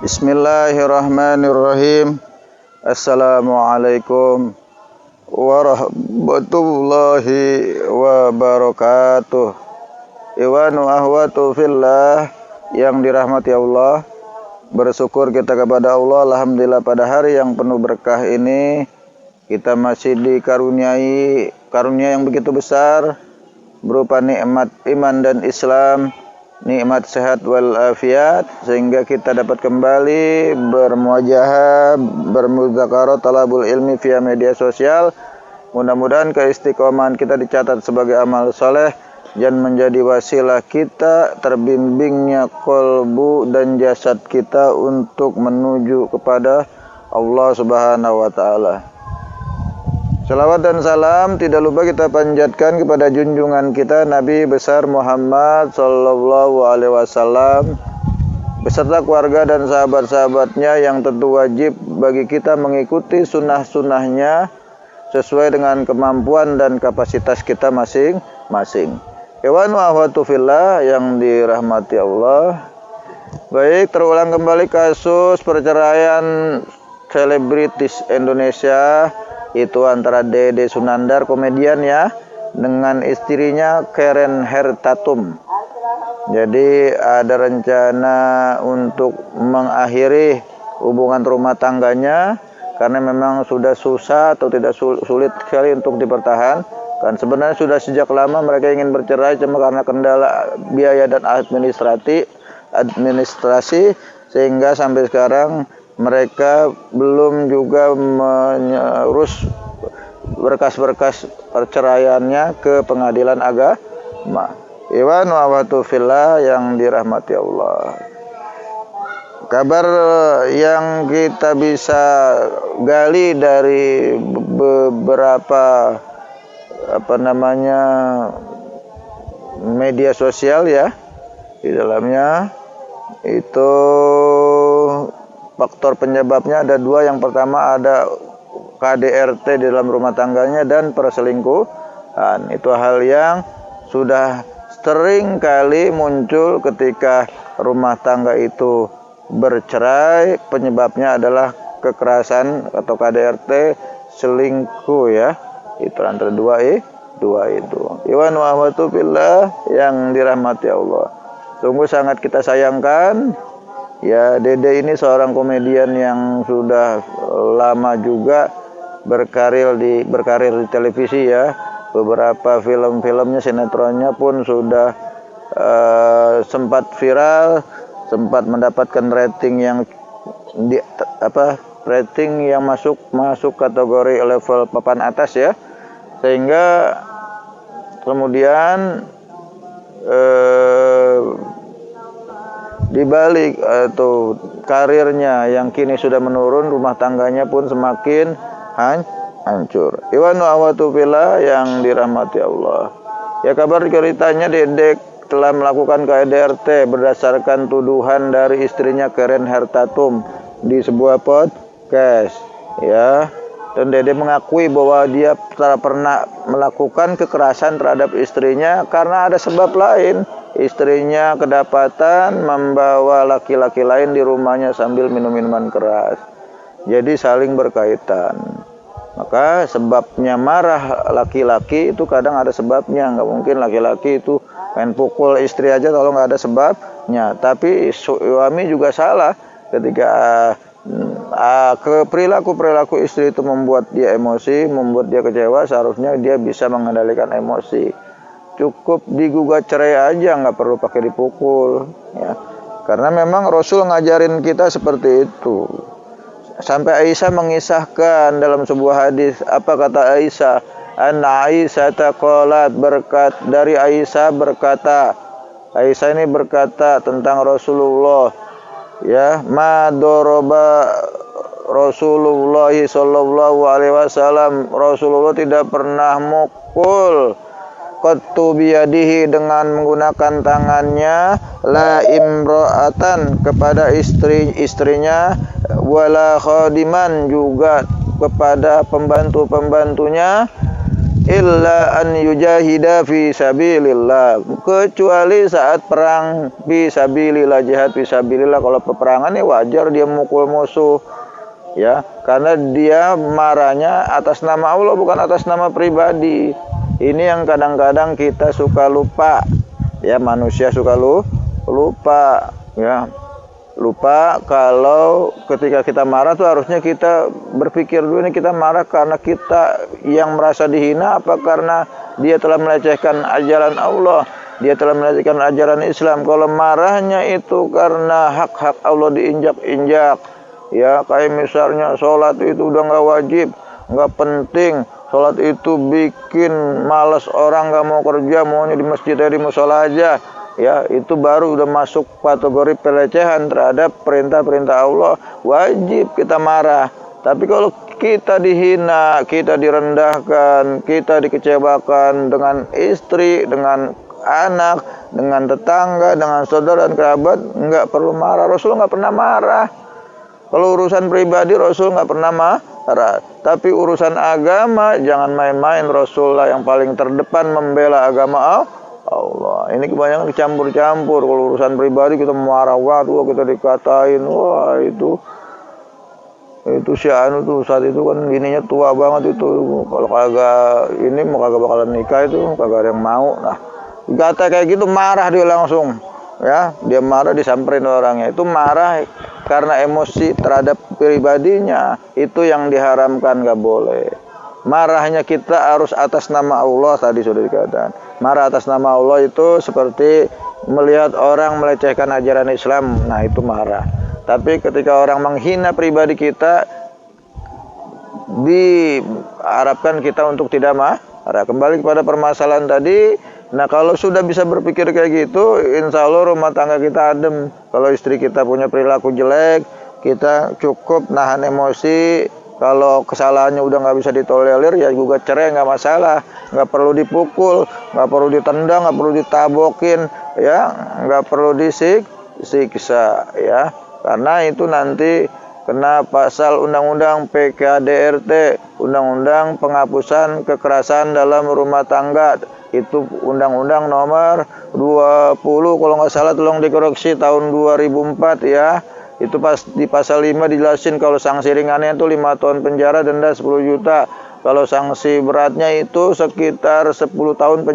Bismillahirrahmanirrahim. Assalamualaikum warahmatullahi wabarakatuh. Iwanu ahwatu fillah yang dirahmati Allah. Bersyukur kita kepada Allah, alhamdulillah pada hari yang penuh berkah ini kita masih dikaruniai karunia yang begitu besar berupa nikmat iman dan Islam, nikmat sehat wal afiat, sehingga kita dapat kembali bermuajahah, bermudzakarah, talabul ilmi via media sosial. Mudah-mudahan keistiqomahan kita dicatat sebagai amal soleh dan menjadi wasilah kita terbimbingnya kolbu dan jasad kita untuk menuju kepada Allah Subhanahu wa Ta'ala. Salawat dan salam tidak lupa kita panjatkan kepada junjungan kita Nabi besar Muhammad sallallahu alaihi wasallam beserta keluarga dan sahabat-sahabatnya yang tentu wajib bagi kita mengikuti sunnah-sunnahnya sesuai dengan kemampuan dan kapasitas kita masing-masing. Iwanu ahwatu fillah yang dirahmati Allah. Baik, terulang kembali kasus perceraian selebritis Indonesia, itu antara Dede Sunandar, komedian ya, dengan istrinya Karen Hertatum. Jadi ada rencana untuk mengakhiri hubungan rumah tangganya karena memang sudah susah atau tidak sulit sekali untuk dipertahankan. Sebenarnya sudah sejak lama mereka ingin bercerai, cuma karena kendala biaya dan administrasi sehingga sampai sekarang mereka belum juga mengurus berkas-berkas perceraiannya ke pengadilan agama. Iwanu awatu fillah yang dirahmati Allah. Kabar yang kita bisa gali dari beberapa media sosial ya, di dalamnya itu faktor penyebabnya ada dua. Yang pertama ada KDRT di dalam rumah tangganya dan perselingkuhan. Itu hal yang sudah sering kali muncul ketika rumah tangga itu bercerai. Penyebabnya adalah kekerasan atau KDRT, selingkuh ya. Itu antara dua itu. Iwan wa ahwatu billah yang dirahmati Allah. Sungguh sangat kita sayangkan. Ya, Dede ini seorang komedian yang sudah lama juga berkarir di televisi ya. Beberapa film-filmnya, sinetronnya pun sudah sempat viral, sempat mendapatkan rating yang masuk kategori level papan atas ya. Sehingga kemudian di balik atau karirnya yang kini sudah menurun, rumah tangganya pun semakin hancur. Iwanu awatu fillah yang dirahmati Allah. Ya, kabar ceritanya Dedek telah melakukan KDRT berdasarkan tuduhan dari istrinya Karen Hertatum di sebuah podcast ya. Dan Dede mengakui bahwa dia pernah melakukan kekerasan terhadap istrinya karena ada sebab lain. Istrinya kedapatan membawa laki-laki lain di rumahnya sambil minum minuman keras. Jadi saling berkaitan. Maka sebabnya marah laki-laki itu kadang ada sebabnya. Nggak mungkin laki-laki itu main pukul istri aja kalau nggak ada sebabnya. Tapi suami juga salah ketika perilaku istri itu membuat dia emosi, membuat dia kecewa. Seharusnya dia bisa mengendalikan emosi. Cukup digugat cerai aja, nggak perlu pakai dipukul ya. Karena memang Rasul ngajarin kita seperti itu. Sampai Aisyah mengisahkan dalam sebuah hadis, apa kata Aisyah? Aisyah taqalat, dari Aisyah berkata. Aisyah ini berkata tentang Rasulullah ya, ma doroba Rasulullah sallallahu alaihi wasallam, Rasulullah tidak pernah mukul qattu biyadihi, dengan menggunakan tangannya, la imra'atan, kepada istrinya, wala khadiman, juga kepada pembantu-pembantunya, illa an yujahida fi sabilillah, kecuali saat perang fi sabilillah, jihad fi sabilillah. Kalau peperangan ya wajar dia mukul musuh, ya, karena dia marahnya atas nama Allah bukan atas nama pribadi. Ini yang kadang-kadang kita suka lupa, ya, manusia suka lupa, ya. Lupa kalau ketika kita marah tuh harusnya kita berpikir dulu, ini kita marah karena kita yang merasa dihina apa karena dia telah melecehkan ajaran Allah, dia telah melecehkan ajaran Islam. Kalau marahnya itu karena hak-hak Allah diinjak-injak, ya, kayak misalnya sholat itu udah nggak wajib, nggak penting, sholat itu bikin malas orang, nggak mau kerja, maunya di masjid di musola aja, ya, itu baru udah masuk kategori pelecehan terhadap perintah-perintah Allah, wajib kita marah. Tapi kalau kita dihina, kita direndahkan, kita dikecewakan dengan istri, dengan anak, dengan tetangga, dengan saudara dan kerabat, nggak perlu marah. Rasul nggak pernah marah. Kalau urusan pribadi Rasul nggak pernah marah. Tapi urusan agama jangan main-main. Rasul lah yang paling terdepan membela agama Allah. Ini kebanyakan dicampur-campur. Kalau urusan pribadi kita marah, wah kita dikatain, wah itu si anu tuh saat itu kan ininya tua banget itu. Kalau kagak ini mau kagak bakalan nikah itu, kagak ada yang mau. Nah, kata kayak gitu marah dia langsung, ya, dia marah disamperin orangnya. Itu marah karena emosi terhadap pribadinya. Itu yang diharamkan, nggak boleh. Marahnya kita harus atas nama Allah, tadi sudah dikatakan. Marah atas nama Allah itu seperti melihat orang melecehkan ajaran Islam, nah itu marah. Tapi ketika orang menghina pribadi kita, diharapkan kita untuk tidak marah. Kembali kepada permasalahan tadi. Nah, kalau sudah bisa berpikir kayak gitu, insya Allah rumah tangga kita adem. Kalau istri kita punya perilaku jelek, kita cukup nahan emosi. Kalau kesalahannya udah nggak bisa ditolerir, ya juga cerai, nggak masalah. Nggak perlu dipukul, nggak perlu ditendang, nggak perlu ditabokin, ya, nggak perlu disiksa, ya. Karena itu nanti kena pasal undang-undang PKDRT, undang-undang penghapusan kekerasan dalam rumah tangga. Itu undang-undang nomor 20 kalau nggak salah, tolong dikoreksi, tahun 2004, ya. Itu pas di pasal 5 dijelasin kalau sanksi ringannya itu 5 tahun penjara, denda 10 juta. Kalau sanksi beratnya itu sekitar 10 tahun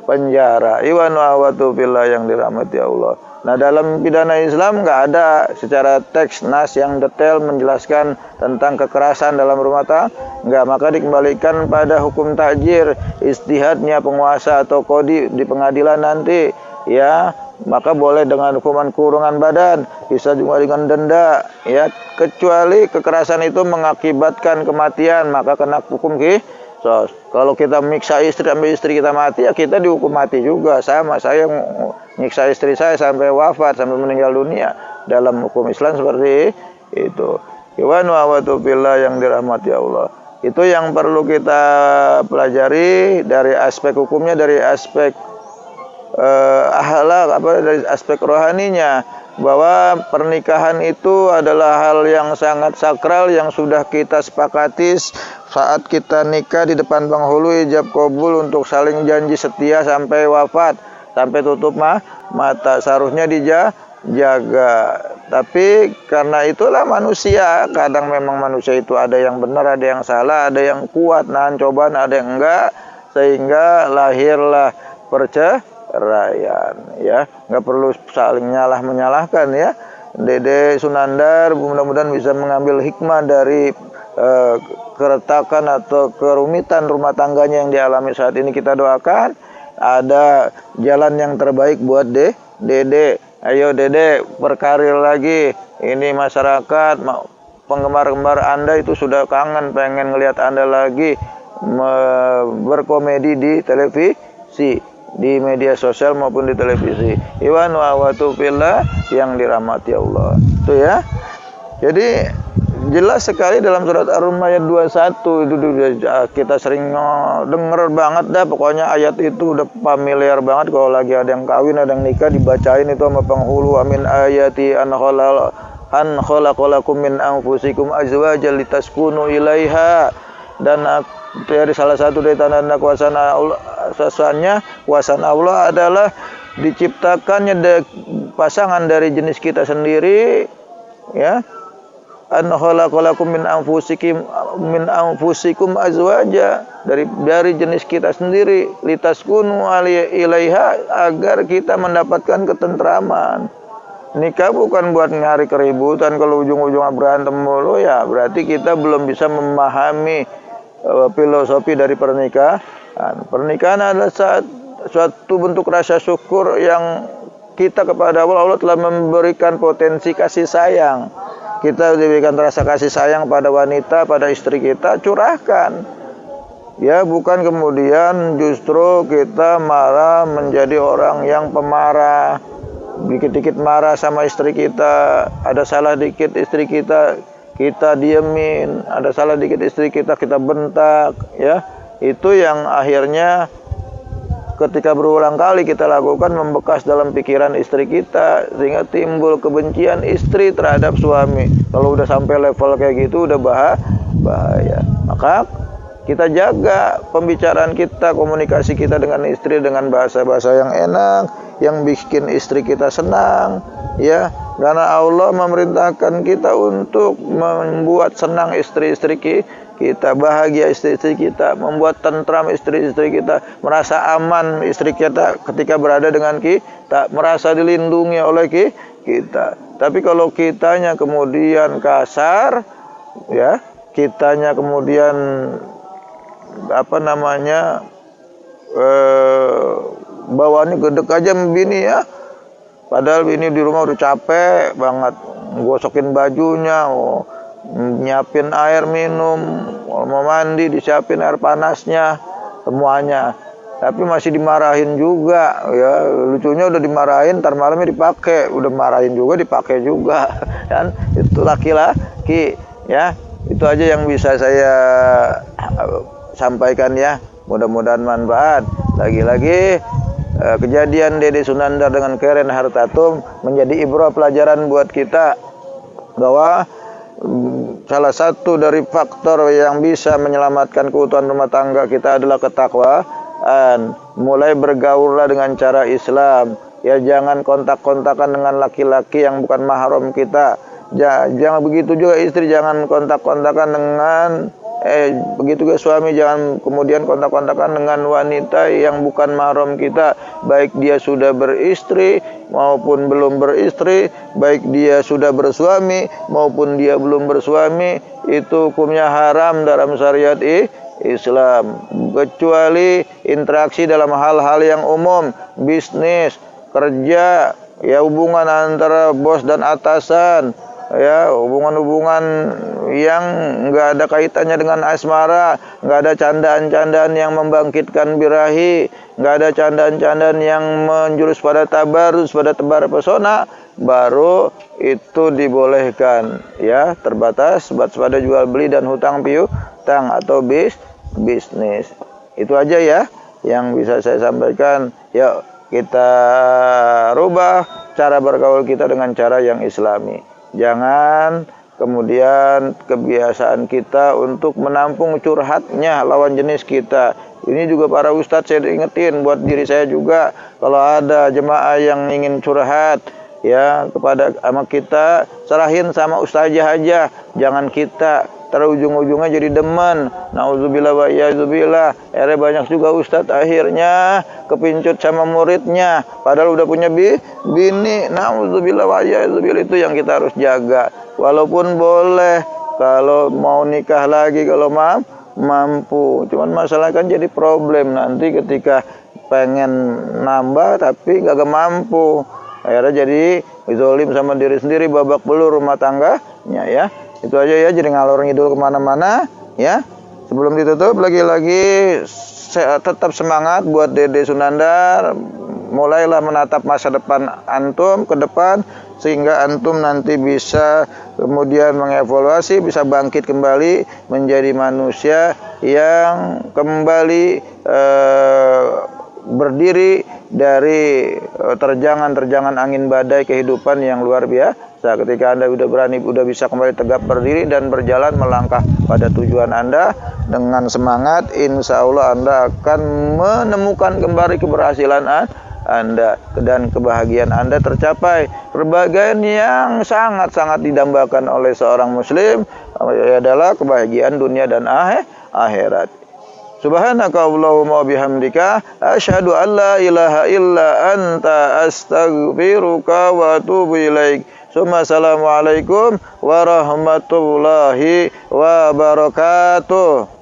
penjara. Iwan wa'awatu fillah yang dirahmati Allah. Nah, dalam pidana Islam nggak ada secara teks nas yang detail menjelaskan tentang kekerasan dalam rumah tangga. Nggak, maka dikembalikan pada hukum takjir, istihadnya penguasa atau kodi di pengadilan nanti, ya. Maka boleh dengan hukuman kurungan badan, bisa juga dengan denda, ya, kecuali kekerasan itu mengakibatkan kematian, maka kena hukum kisos. Kalau kita miksa istri sampai istri kita mati, ya kita dihukum mati juga. Sama, saya nyiksa istri saya sampai wafat, sampai meninggal dunia. Dalam hukum Islam seperti itu. Iwan wa'awatu fillah yang dirahmati Allah. Itu yang perlu kita pelajari dari aspek hukumnya, dari aspek akhlak, dari aspek rohaninya, bahwa pernikahan itu adalah hal yang sangat sakral yang sudah kita sepakati saat kita nikah di depan penghulu ijab qabul untuk saling janji setia sampai wafat, sampai tutup mata, seharusnya dijaga. Tapi karena itulah manusia, kadang memang manusia itu ada yang benar, ada yang salah, ada yang kuat nahan cobaan, ada yang enggak, sehingga lahirlah perceraian, ya. Nggak perlu saling menyalahkan, ya. Dede Sunandar mudah-mudahan bisa mengambil hikmah dari keretakan atau kerumitan rumah tangganya yang dialami saat ini. Kita doakan ada jalan yang terbaik buat Dede. Ayo Dede, berkarir lagi. Ini masyarakat, penggemar-gemar Anda itu sudah kangen, pengen ngelihat Anda lagi berkomedi di televisi, di media sosial maupun di televisi. Iwan wa'awatu fillah yang dirahmati Allah. Itu, ya. Jadi jelas sekali dalam surat Ar-Rum ayat 21 itu kita sering denger banget dah, pokoknya ayat itu udah familiar banget. Kalau lagi ada yang kawin, ada yang nikah, dibacain itu sama penghulu. Amin ayati an khalaqalakum min anfusikum azwajan litaskunu ilaiha. dan dari salah satu dari tanda-tanda kuasaan Allah, kuasaan Allah adalah diciptakannya pasangan dari jenis kita sendiri, ya. An khalaqalakum min anfusikum azwaja, dari jenis kita sendiri, litaskunu ilaiha, agar kita mendapatkan ketentraman. Nikah bukan buat nyari keributan. Kalau ujung-ujungnya berantem mulu, ya berarti kita belum bisa memahami filosofi dari pernikahan. Pernikahan adalah suatu bentuk rasa syukur yang kita kepada Allah. Allah telah memberikan potensi kasih sayang. Kita diberikan rasa kasih sayang pada wanita, pada istri kita, curahkan. Ya, bukan kemudian justru kita marah menjadi orang yang pemarah. Dikit-dikit marah sama istri kita, ada salah dikit istri kita diemin, ada salah dikit istri kita bentak, ya. Itu yang akhirnya ketika berulang kali kita lakukan membekas dalam pikiran istri kita, sehingga timbul kebencian istri terhadap suami. Kalau udah sampai level kayak gitu udah bahaya. Maka kita jaga pembicaraan kita, komunikasi kita dengan istri dengan bahasa-bahasa yang enak, yang bikin istri kita senang, ya. Karena Allah memerintahkan kita untuk membuat senang istri-istri kita, bahagia istri-istri kita, membuat tentram istri-istri kita, merasa aman istri kita ketika berada dengan kita, merasa dilindungi oleh kita. Tapi kalau kitanya kemudian kasar, ya, kitanya kemudian bawaannya gedek aja bini, ya. Padahal bini di rumah udah capek banget, gosokin bajunya, nyiapin air minum, mau mandi disiapin air panasnya, semuanya. Tapi masih dimarahin juga, ya. Lucunya udah dimarahin, ntar malamnya dipakai, udah marahin juga dipakai juga. Dan itu laki-laki, ya. Itu aja yang bisa saya sampaikan, ya. Mudah-mudahan manfaat. Lagi-lagi kejadian Dede Sunandar dengan Karen Hartatum menjadi ibrah pelajaran buat kita bahwa salah satu dari faktor yang bisa menyelamatkan keutuhan rumah tangga kita adalah ketakwaan. Mulai bergaullah dengan cara Islam, ya. Jangan kontak-kontakan dengan laki-laki yang bukan mahram kita. Jangan begitu juga istri, jangan kontak-kontakan dengan begitu juga suami, jangan kemudian kontak-kontakan dengan wanita yang bukan mahram kita, baik dia sudah beristri maupun belum beristri, baik dia sudah bersuami maupun dia belum bersuami. Itu hukumnya haram dalam syariat Islam, kecuali interaksi dalam hal-hal yang umum, bisnis, kerja, ya, hubungan antara bos dan atasan, ya, hubungan-hubungan yang nggak ada kaitannya dengan asmara, nggak ada candaan-candaan yang membangkitkan birahi, nggak ada candaan-candaan yang menjurus pada tabarus, pada tebar pesona, baru itu dibolehkan, ya. Terbatas pada jual beli dan hutang piutang atau bisnis. Itu aja, ya, yang bisa saya sampaikan. Ya, kita rubah cara bergaul kita dengan cara yang islami. Jangan kemudian kebiasaan kita untuk menampung curhatnya lawan jenis kita. Ini juga para ustadz saya ingetin buat diri saya juga. Kalau ada jemaah yang ingin curhat, ya, kepada sama kita, serahin sama ustazah aja, jangan kita. Ujung-ujungnya jadi demen. Nauzubillah wa iyadzubillah. Banyak juga ustadz akhirnya kepincut sama muridnya, padahal udah punya bini. Nauzubillah wa iyadzubillah. Itu yang kita harus jaga. Walaupun boleh kalau mau nikah lagi kalau mampu. Cuman masalah kan jadi problem nanti ketika pengen nambah tapi gak mampu. Akhirnya jadi zalim sama diri sendiri, babak belur rumah tangganya, ya. Itu aja, ya, jadi ngalor ngidul kemana-mana, ya. Sebelum ditutup, lagi-lagi tetap semangat buat Dede Sunandar. Mulailah menatap masa depan antum ke depan, sehingga antum nanti bisa kemudian mengevaluasi, bisa bangkit kembali menjadi manusia yang kembali berdiri dari terjangan-terjangan angin badai kehidupan yang luar biasa. Ketika Anda udah bisa kembali tegap berdiri dan berjalan melangkah pada tujuan Anda dengan semangat, insya Allah Anda akan menemukan kembali keberhasilan Anda dan kebahagiaan Anda tercapai. Kebahagiaan yang sangat-sangat didambakan oleh seorang muslim adalah kebahagiaan dunia dan akhirat. Subhanaka Allahumma bihamdika asyhadu an la ilaha illa anta astaghfiruka wa atubu ilaik. Assalamualaikum warahmatullahi wabarakatuh.